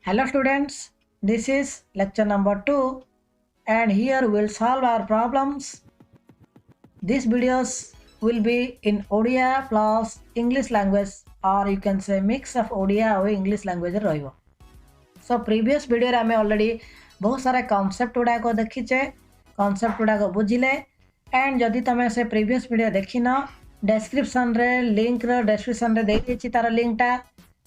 Hello students, this is lecture number 2 and here we'll solve our problems. These videos will be in Odia plus English language or you can say mix of Odia or English language रहिबो. So previous video रे हमें already बहुत सारे concept गुड़ा को देखिचे, concept गुड़ा को बुझिले and जदि तमे से previous video देखी ना description रे link रे description रे दे देछि तार link टा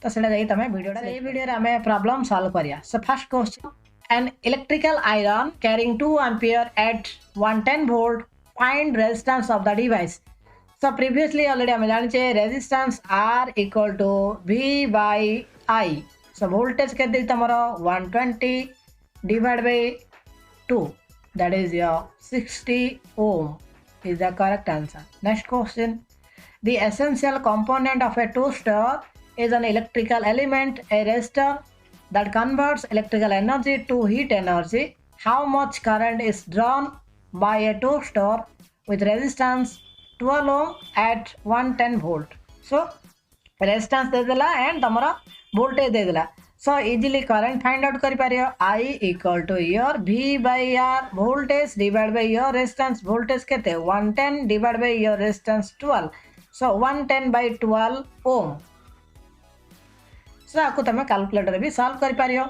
तो सेटा जाई तमे वीडियो टा ए वीडियो रे हमें प्रॉब्लम सॉल्व करिया. So first question, an electrical iron carrying 2 ampere at 110 volt, find resistance of the device. So previously already हमें जाने चाहिए resistance R equal to V by I. So voltage के दी तमरो 120 divided by 2, that is your 60 ohm is the correct answer. Next question, the essential component of a toaster is an electrical element, a resistor that converts electrical energy to heat energy. How much current is drawn by a toaster with resistance 12 ohm at 110 volt? So resistance दे देला and तमरा voltage दे देला. So easily current find out करि पारियो. I equal to your V by R, voltage divided by your resistance. Voltage केते 110 divided by your resistance 12. So 110 by 12 ohm. So आपको तमे calculator भी solve करि पारियो.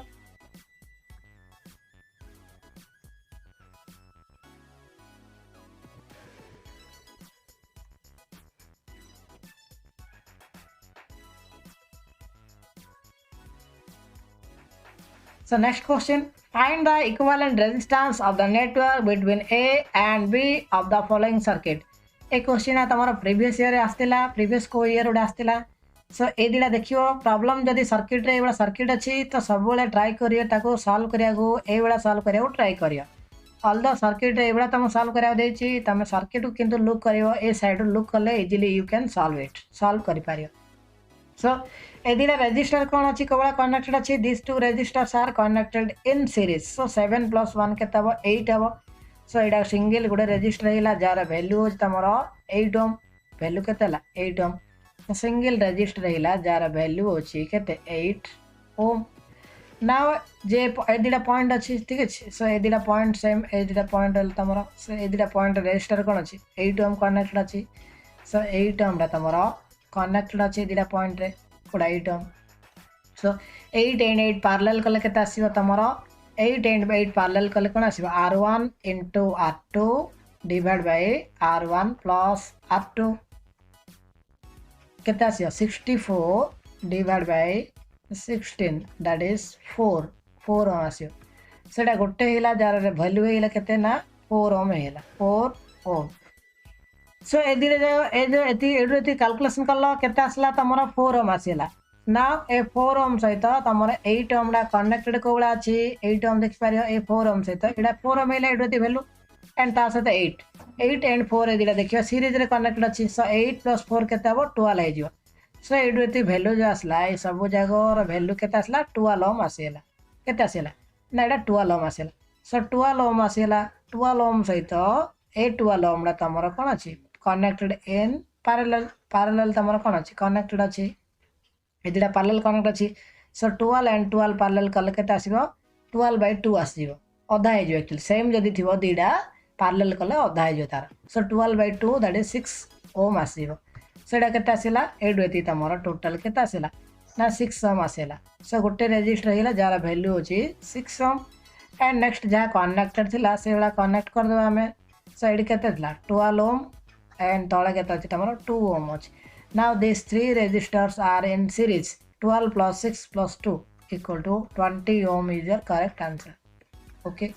So next question, find the equivalent resistance of the network between A and B of the following circuit. एक question है तमरा previous year आस्तिला, previous को year उडा आस्तिला. सो ए दिला देखियो प्रॉब्लम जदी सर्किट रे एबा सर्किट अछि तो सब बेले ट्राई करियो ताको सॉल्व करिया को ए बेला सॉल्व करिया को ट्राई करियो. ऑल द सर्किट रे एबा तम सॉल्व करिया देछि तमे सर्किट को किंतु लुक करियो ए साइड लुक करले easily you can solve it, solve करि पारियो. सो ए दिला रजिस्टर कोन अछि कोबा कनेक्टेड अछि. This two registers are connected in series. So 7 + 1 केते हबो 8 हबो. सो एडा सिंगल गुडे रजिस्टर हिला जार वैल्यू होज तमरो 8 ओम, वैल्यू केते हला 8 ओम. सिंगल रजिस्टर हिला जार वैल्यू होची केते 8 ओम. नाउ जे एदिडा पॉइंट अछि ठीक अछि. सो एदिडा पॉइंट सेम एदिडा पॉइंट हल तमरो. सो एदिडा पॉइंट रजिस्टर कोन अछि 8 ओम कनेक्टेड अछि. सो 8 ओम रा तमरो कनेक्टेड अछि एदिडा पॉइंट रे कोड 8 ओम. सो 8 and 8 पैरेलल कले केते आसीबो तमरो 8 and 8 पैरेलल कले कोन आसीबो R1 into R2 divided by R1 plus R2 केते आसीबो 64 divided by 16, that is 4 ओम आसीबो. सेटा गोटे हिला जार रे वैल्यू हिला केते ना 4 ओम हिला 4 ओम. सो एदिरे जो एति कैलकुलेशन करलो केते आसला तमरो 4 ओम आसीला. नाउ ए 4 ओम सहित तमरो 8 ओम डा कनेक्टेड कोबला अछि. 8 ओम देखि पारियो ए 4 ओम सहित एडा 4 ओम हिला एडोति वैल्यू एंड ता सहित 8 and 4 एदिला देखियो सीरीज रे कनेक्टेड अछि. सो 8 + 4 केते हबो 12 हे जिवो. सो एडोति वैल्यू जो आसला ए सब जगह वैल्यू केते आसला 12 ओम आसीला. केते आसीला ना एडा 12 ओम आसीला. सो 12 ओम आसीला. 12 ओम सहित ए 12 ओम डा तमरो कोन अछि connected in parallel तमरो कोन अछि connected अछि. एदिडा parallel connect अछि. सो 12 and 12 parallel कले केते आसीबो 12/2 आसीबो. अधा हे जो एक्चुअली सेम जदी थिबो दीडा parallel कले अधा हे जो तार. सो 12/2 that is 6 ओम आसीबो. सेडा केते आसीला एडोति तमरो टोटल केते आसीला ना 6 ओम आसीला. सो गोटे रजिस्टर हिला जार वैल्यू होची 6 ओम एंड नेक्स्ट जा कनेक्टेड थिला सेला कनेक्ट कर देबा हमें. सो एडी केते थिला 12 ओम and तळे केते अछि तमरो 2 ओम अछि. Now these three resistors are in series. 12 + 6 + 2 equal to 20 ohm is your correct answer. Okay.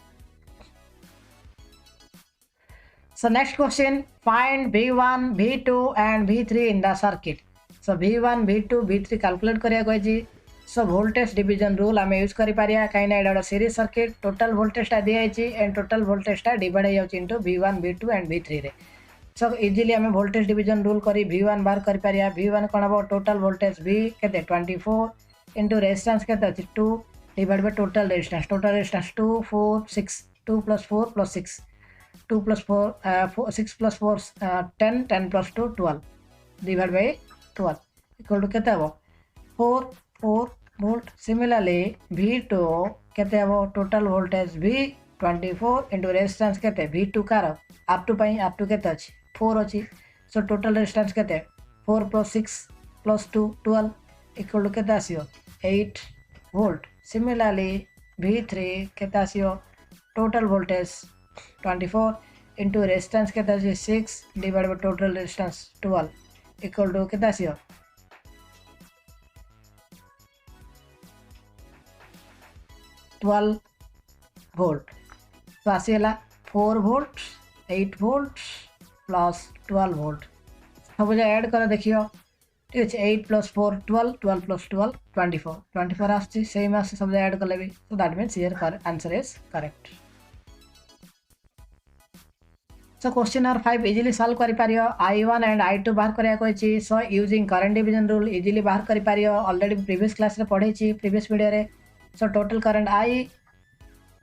So next question, find V1, V2 and V3 in the circuit. So V1, V2, V3 calculate करिया कहछि. So voltage division rule हमें use करि पारिया काइना एडा series circuit total voltage ता दिया अछि and total voltage ता divide हो जाउछि into V1, V2 and V3 रे. सो इजीली हमें वोल्टेज डिवीजन रूल करी V1 बार कर पारिया. V1 कोन हबो टोटल वोल्टेज V केते 24 इनटू रेजिस्टेंस केते अछि 2 divide by total resistance 2 4 6 2 + 4 + 6 2 + 4 6 + 4 10 10 + 2 12 divide by 12 equal to केते हबो 4 4 volt. Similarly V2 केते हबो total voltage V24 into resistance केते V2 कार R2 पई R2 केते अछि 4 अछि सो टोटल रेजिस्टेंस केते 4 + 6 + 2 12 इक्वल टू केते आसियो 8 वोल्ट. Similarly V3 केते आसियो टोटल वोल्टेज 24 into रेजिस्टेंस केते अछि 6 divide by total resistance 12 equal to केते आसियो 12 volt. तो आसीगला 4 volt 8 volt प्लस 12 volt सब ऐड कर देखियो ठीक अच्छे 8 + 4 12 12 + 12 24 24 आसची सेम आस सब ऐड कर लेबी so that means here answer is correct. So question number 5 easily solve करि पारियो I1 एंड I2 बाहर करिया कहछि so using current division rule easily बाहर करि पारियो ऑलरेडी प्रीवियस क्लास रे पढैछि प्रीवियस वीडियो रे. सो टोटल करंट I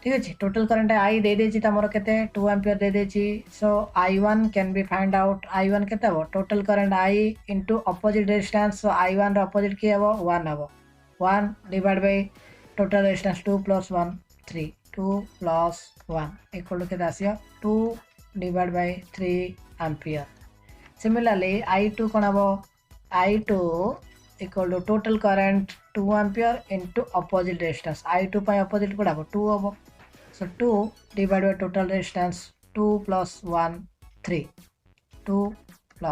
ठीक अच्छे टोटल करंट I दे देछि तमरो केते 2 एम्पियर दे देछि so I1 can be find out I1 केते हो total current I into opposite resistance so I1 रो अपोजिट की हबो 1 हबो 1 divide by total resistance 2 + 1 3 2 + 1 equal to केते आसियो 2 divide by 3 ampere. Similarly I2 कोन हबो I2 equal to total current 2 ampere into opposite resistance I2 पय अपोजिट कोड हबो 2 हबो so 2 divided by total resistance 2 + 1 3 2 +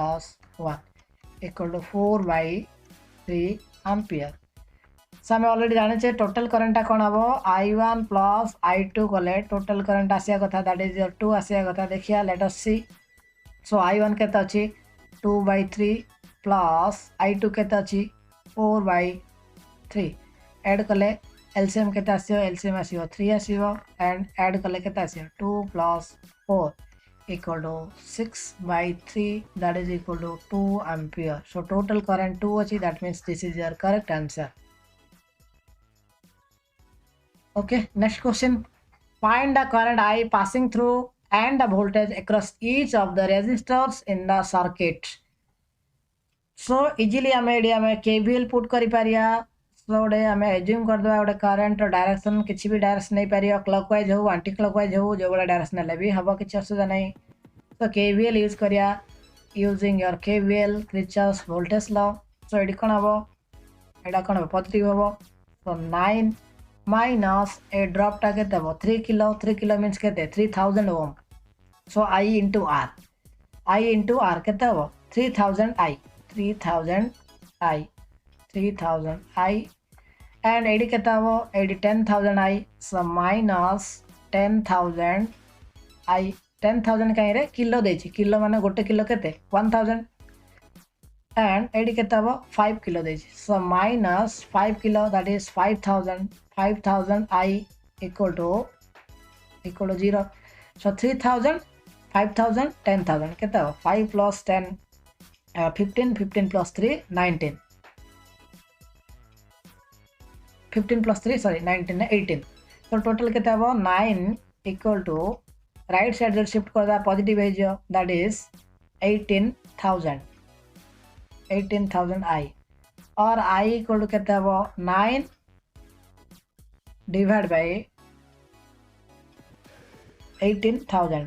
1 equal to 4/3 ampere. so हमें already जाने छे टोटल करंट कोन हबो I1 + I2 कोले टोटल करंट आसिया कथा दैट इज 2 आसिया कथा देखिया लेट अस सी. सो I1 केते अछि 2/3 प्लस I2 केते अछि 4/3 ऐड कले एलसीएम केते आसियो एलसीएम आसियो 3 आसियो एंड ऐड कले केते आसियो 2 + 4 equal to 6/3 that is equal to 2 ampere. So total current 2 अछि that means this is your correct answer. Okay next question find the current I passing through and the voltage across each of the resistors in the circuit. So easily हमें AD हमें KVL put करि पारिया सो ओडे हमें assume कर दवा ओडे current direction किछि भी direction नहीं पारियो clockwise हो एंटी क्लॉकवाइज हो जो वाला डायरेक्शन ले भी हबो किछि असुविधा नहीं. सो KVL यूज करिया using your KVL Kirchhoff's voltage law. So एडी कोन हबो एडा कोन हबो पॉजिटिव हबो सो 9 माइनस ए ड्रॉप टा केते हबो 3 किलो मींस केते 3000 ओम सो I into R केते हबो 3000 I and एडी केता हबो AD 10000 I so minus 10000 I 10000 काई रे किलो देछि किलो माने गोटे किलो केते 1000 and एडी केता हबो 5 किलो देछि so minus 5 kilo that is 5000 I equal to 0 so 3000 5000 10000 केता हबो 5 plus 10 15 plus 3 19 15 plus 3 sorry 19 18 so total केते हबो 9 equal to राइट साइड रे शिफ्ट कर दा पॉजिटिव है जो दैट इज 18000 I और I equal to केते हबो 9 डिवाइड बाय 18000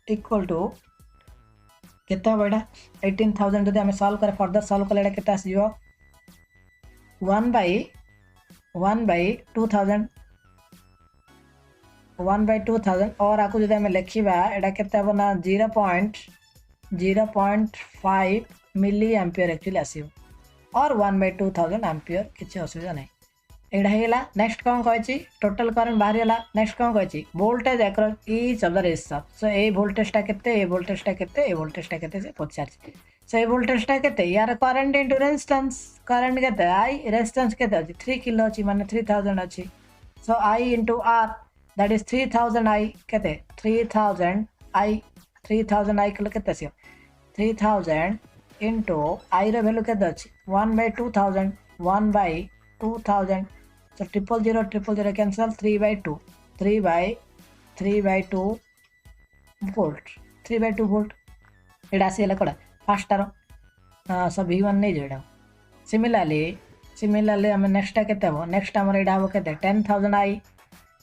इक्वल टू केते हबो एटा 18000 जदि हमें सॉल्व करे फर्दर सॉल्व करे एटा केते आसीबो 1/2000 1/2000 और आकु जदि हमें लिखिबा एटा केते हबो ना 0.05 मिली एम्पियर एक्चुअली आसीबो और 1/2000 एम्पियर किछि असुविधा नै एडा हेला. नेक्स्ट कोन कहछि टोटल करंट बाहर हेला नेक्स्ट कोन कहछि voltage across each of the resistor so ए वोल्टेज टा केते ए वोल्टेज टा केते ए वोल्टेज टा केते से पचारछि सो ए वोल्टेज टा केते यार करंट इनटू रेजिस्टेंस करंट केते I रेजिस्टेंस केते अछि 3 किलो अछि माने 3000 अछि सो I into R that is 3000 I केते 3000 I किलो केते अछि 3000 इनटू I रे वैल्यू केते अछि 1/2000 1/2000 so 000 cancel 3/2 3/2 volt 3/2 volt एडा से हला कोडा फास्ट तारो सब V1 नहीं जोडा सिमिलरली आम नेक्स्ट केते हम नेक्स्ट आमर एटा हम केते 10,000 आई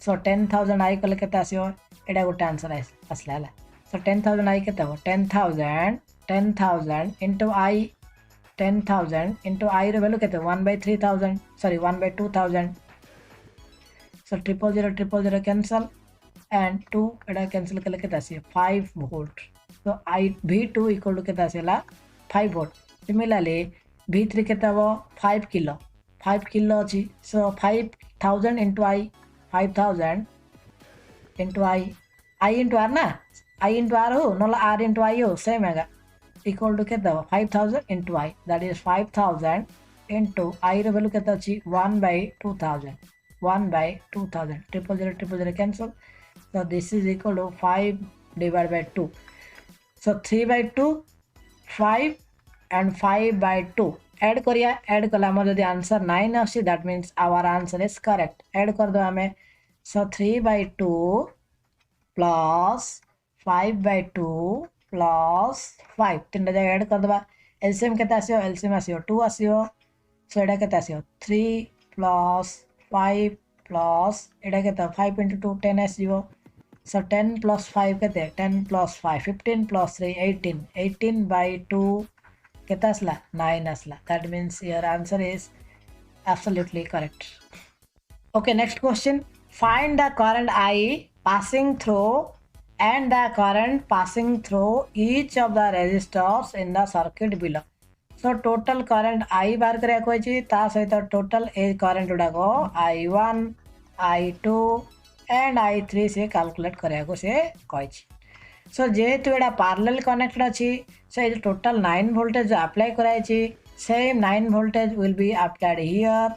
सो 10,000 आई कले केते आसीओ एटा गोटे आंसर आसला हला सो 10,000 आई केते हम 10,000 इनटू आई 10,000 इनटू आई रो वैल्यू केते 1/3000 sorry 1/2000 so 000 cancel and 2 Etah cancel कले केते आसी 5 volt so I V2 equal to केते आसीला 5 वोल्ट सिमिलरली V3 केते हो 5 किलो अछि सो 5,000 into I 5,000 into I into R ना आई इनटू आर हो नला आर इनटू आई हो सेम हैगा इक्वल टू केते हो 5,000 into I that is 5,000 into I रो वैल्यू केते अछि 1/2000 000 cancel so this is equal to 5 divided by 2 so 3/2 5 and 5/2 add करिया add कला हमर जदी आंसर 9 आसी that means our answer is correct add कर दो हमें so 3/2 plus 5/2 plus 5 तीन जगह ऐड कर दबा एलसीएम केते आसीओ एलसीएम आसीओ 2 आसीओ सो एडा केते आसीओ 3 plus 5 plus एडा केते 5 into 2 10 आसीओ so 10 plus 5 केते 10 plus 5 15 plus 3 18/2 केते आसला 9 आसला that means your answer is absolutely correct okay next question find the current I passing through and the current passing through each of the resistors in the circuit below so total current I बार करिया कोइ छी ता सहित total ए current उडा को I1 I2 and I3 से calculate करिया को से कोइ छी so जेहेतु एडा पैरेलल कनेक्टेड अछि so ये टोटल 9 वोल्टेज अप्लाई कराय छी same 9 voltage will be applied here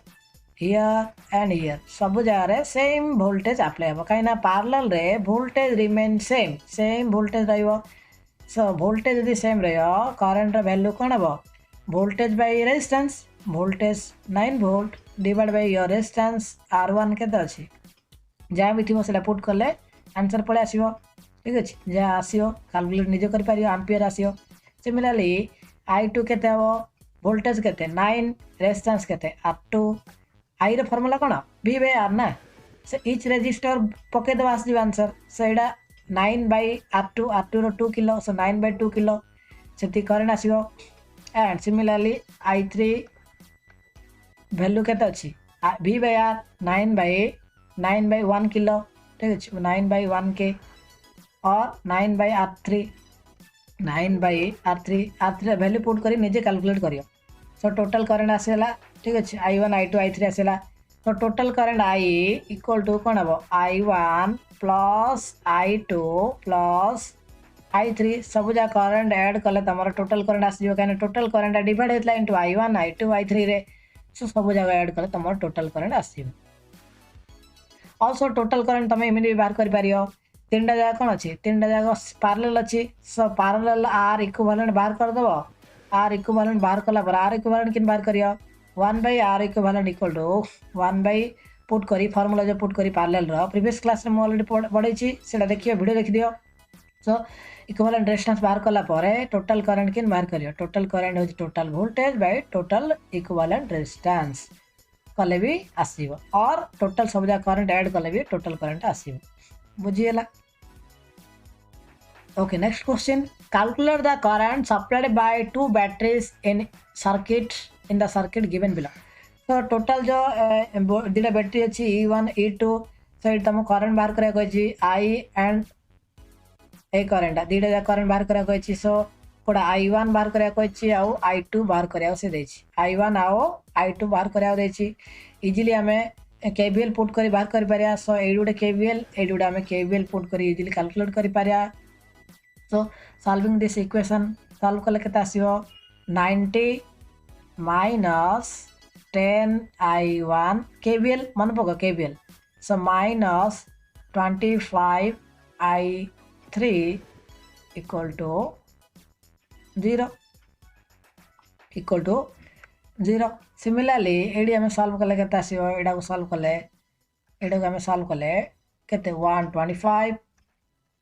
and here सब जगह रे सेम वोल्टेज अप्लाई हो काइना पैरेलल रे वोल्टेज रिमेन सेम वोल्टेज रहइबो so वोल्टेज यदि सेम रहयो करंट रो वैल्यू कोन हबो voltage by resistance voltage 9 volt divide by your resistance R1 केते अछि जा भी थिबो सेला पुट करले आंसर पळे आसीबो ठीक अछि जा आसीओ कैलकुलेट निजे कर पारियो एम्पियर आसीओ सिमिलरली I2 केते हो वोल्टेज केते 9 रेजिस्टेंस केते R2 I row formula cone V/R ना से ईच रेजिस्टर पके दबा आसी आंसर से एडा 9/R2 रो 2 किलो सो 9/2 किलो सेति करंट आसीओ एंड सिमिलरली I3 वैल्यू केते अछि V/R 9/1 किलो ठीक अछि 9/1 के और 9/R3 R3 वैल्यू पुट करी निजे कैलकुलेट करियो सो टोटल करंट आसेला ठीक अछि I1 I2 I3 आसेला तो total current I equal to कोन हबो I1 plus I2 plus I3 सब जा करंट ऐड कले तमरा टोटल करंट आसीयो काने टोटल करंट डिवाइड हेतला इनटू I1 I2 I3 रे सो सब जगह ऐड कले तमरा टोटल करंट आसीयो आल्सो टोटल करंट तमे इमिडिएटली बाहर कर पारियो तीनटा जगह कोन अछि तीनटा जगह पैरेलल अछि सो पैरेलल R इक्विवेलेंट बाहर कर दबो R इक्विवेलेंट बाहर कला पर R इक्विवेलेंट किन बाहर करियो 1/R equivalent equal to 1 put करी फार्मूला जो पुट करी पैरेलल रो प्रीवियस क्लास रे म ऑलरेडी पढै छी सेटा देखियो वीडियो देख दियो सो इक्विवेलेंट रेजिस्टेंस बाहर कला परे टोटल करंट किन बाहर करियो टोटल करंट हो total voltage by total equivalent resistance कले भी आसीबो और टोटल सब जा करंट ऐड कले भी टोटल करंट आसीबो बुझियला okay next question calculate the current supplied by two batteries in the circuit given below so total जो दिला बैटरी अछि E1 E2 so तम करंट बाहर करे कोइ छी I and ए करंट दिला करंट बाहर करे कोइ छी so कोडा I1 बाहर करे कोइ छी आ I2 बाहर करे से दै छी I1 आओ I2 बाहर करे दै छी इजीली हमें KVL पुट करी बाहर कर पारिया so एडुडे KVL एडुडे हमें KVL पुट करी इजीली कैलकुलेट करी Pariya so solving this equation solve kale kete asibo 90 minus 10 I1 KVL मन पको KVL so minus 25 I3 equal to 0 similarly AD हमें सॉल्व कले केते आसीबो एडा को सॉल्व कले केते 125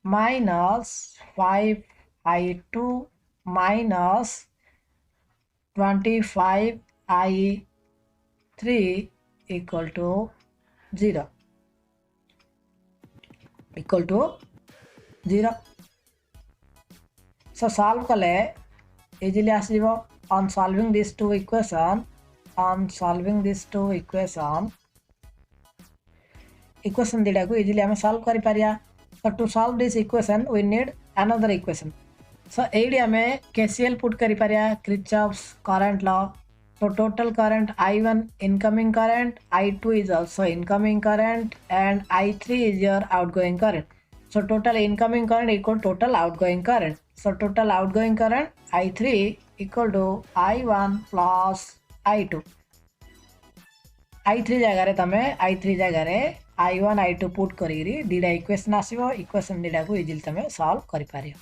minus 5 I2 minus 25 I3 equal to 0 equal to 0. So solve kale easily asibo. On solving these two equation, equation दिडाको easily हमें solve करि Pariya. So to solve this equation we need another equation. So एडी हमें KCL put करि Pariya, Kirchhoff's current law. So total current I1 incoming current, I2 is also incoming current, and I3 is your outgoing current. So total incoming current equal total outgoing current. So total outgoing current I3 equal to I1 plus I2. I3 जगह तमे I3 जगह I1 I2 put करी दीटा equation आसीबो. Equation दीटा को easily तमे solve करि पारियो.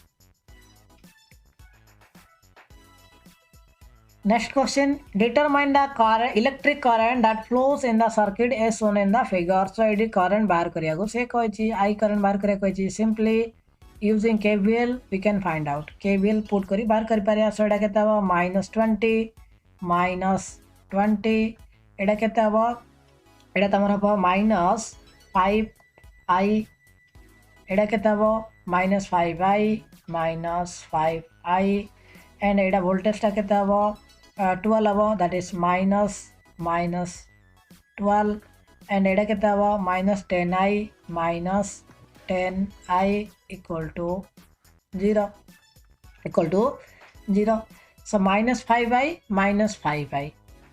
Next question, determine the current, electric current that flows in the circuit as shown in the figure. So एडी current बाहर करिया को से कहछि I current बाहर करिया कहछि. Simply using KVL we can find out. KVL put करी बाहर करि पारिया. So एडा केता हो -20 एडा केता हो एडा तमरा हो -5i एडा केता हो -5i and एडा voltage टा केता हो 12 हो, that is minus 12 and एडा केता हो -10i equal to 0 so -5i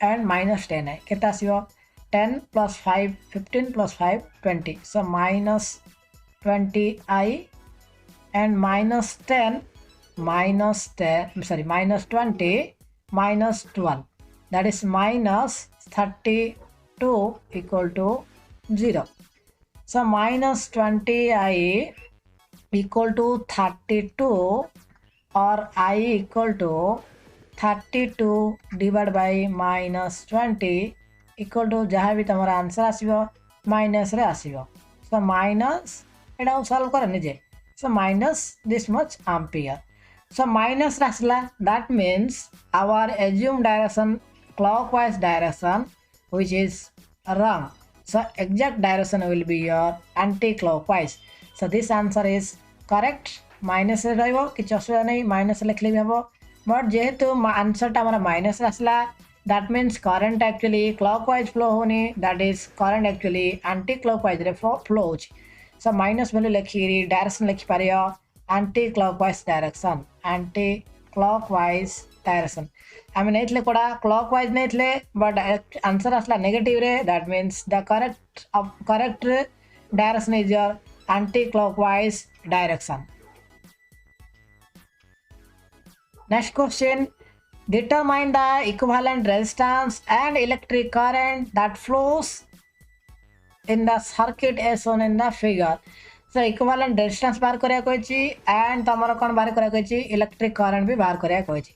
and -10i केता आसीबो 10 plus 5 15 plus 5 20. So -20i and -10 -20 minus 12, that is -32 equal to 0. So -20i equal to 32 or I equal to 32 divided by -20 equal to जहाँ भी तुम्हारा answer आसीबो minus रे आसीबो. So minus एटा solve कर निजे. So minus this much ampere. So minus rasla, that means our assumed direction clockwise direction, which is wrong. So exact direction will be your anti-clockwise. So this answer is correct. Minus रे रहइबो किछ असुविधा नहीं, minus लिखले भी हबो. But जेहेतु answer टा हमरा minus rasla, that means current actually clockwise flow होनी, that is current actually anti-clockwise रे flow होची. So minus value लिखिरी direction लिखि पारियो anti-clockwise direction. I mean netle koda clockwise netle, but answer asla negative re, that means the correct direction is your anti-clockwise direction. Next question, determine the equivalent resistance and electric current that flows in the circuit as shown in the figure. So equivalent resistance बाहर करिया कहछि and तमरो कोन बाहर करिया कहछि electric current भी बाहर करिया कहछि.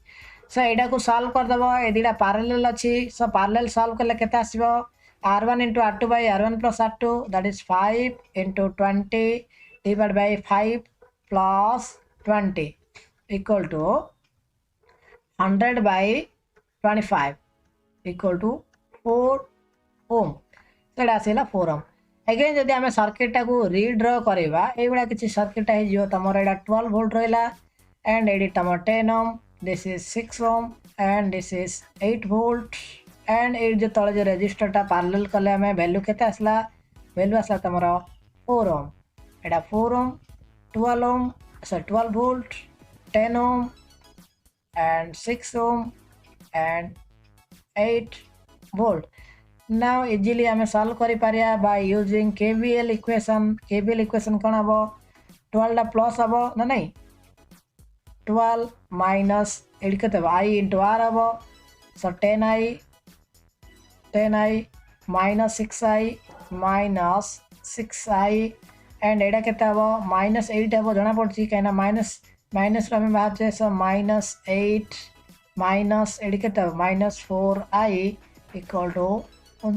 So एडा को solve कर दबो. ए दिडा पैरेलल अछि. So पैरेलल सॉल्व करले केते आसीबो R1 * R2 by R1 plus R2, that is 5 * 20 divided by 5 plus 20 equal to 100 by 25 equal to 4 ohm. So एडा आसीला 4 ohm. Again जदि आमे सर्किट टाको रीड्र करबा एबडा किछि सर्किट है जो तमरो एडा 12 वोल्ट रहला and AD तमरो 10 ohm, this is 6 ohm and this is 8 volt and ए जो तळे जो रेजिस्टर टा पैरेलल करले आमे वैल्यू केते आसला तमरो 4 ohm एडा 4 ohm 12 ohm so 12 volt 10 ohm and 6 ohm and 8 volt. Now easily हमें solve करि Pariya by using KVL equation. KVL equation कोन हबो 12 ला प्लस हबो ना नहीं 12 minus एडी केते I into R हबो. So 10i minus 6i and एडा केते हबो -8 हबो जणा पड़छि काना माइनस हमें बात जे. So -8 minus एडी केते -4i equal to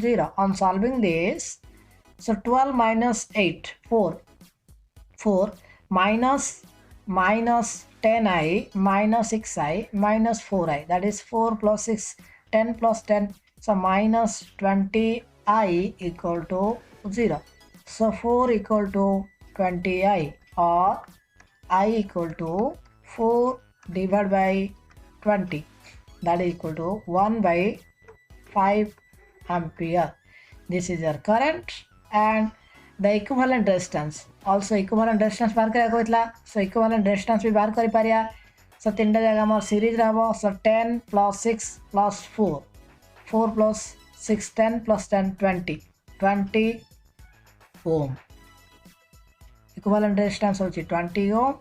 0. On solving this, so 12 minus 8 4 minus 10i minus 6i minus 4i, that is 4 plus 6 10 plus 10. So minus 20i equal to 0. So 4 equal to 20i, or I equal to 4 divided by 20. That is equal to 1 by 5 ampere. This is your current, and the equivalent resistance. Also equivalent resistance बाहर करेगा कोई इतला. So equivalent resistance भी बाहर करी Pariya. So तीनटा जगह हमार series रहबो. So 10 plus 6 plus 4. 4 plus 6 10 plus 10 20. 20 ohm. Equivalent resistance होची 20 ohm,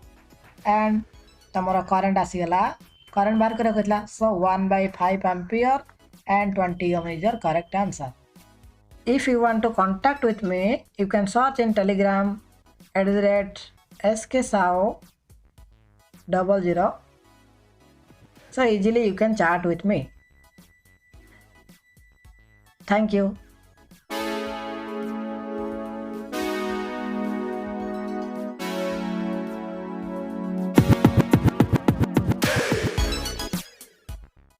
and तमरा current आसीगला. Current बाहर करेगा कितना. So 1 by 5 ampere and 20 ohm is your correct answer. If you want to contact with me, you can search in Telegram @sksav00. So easily you can chat with me. Thank you.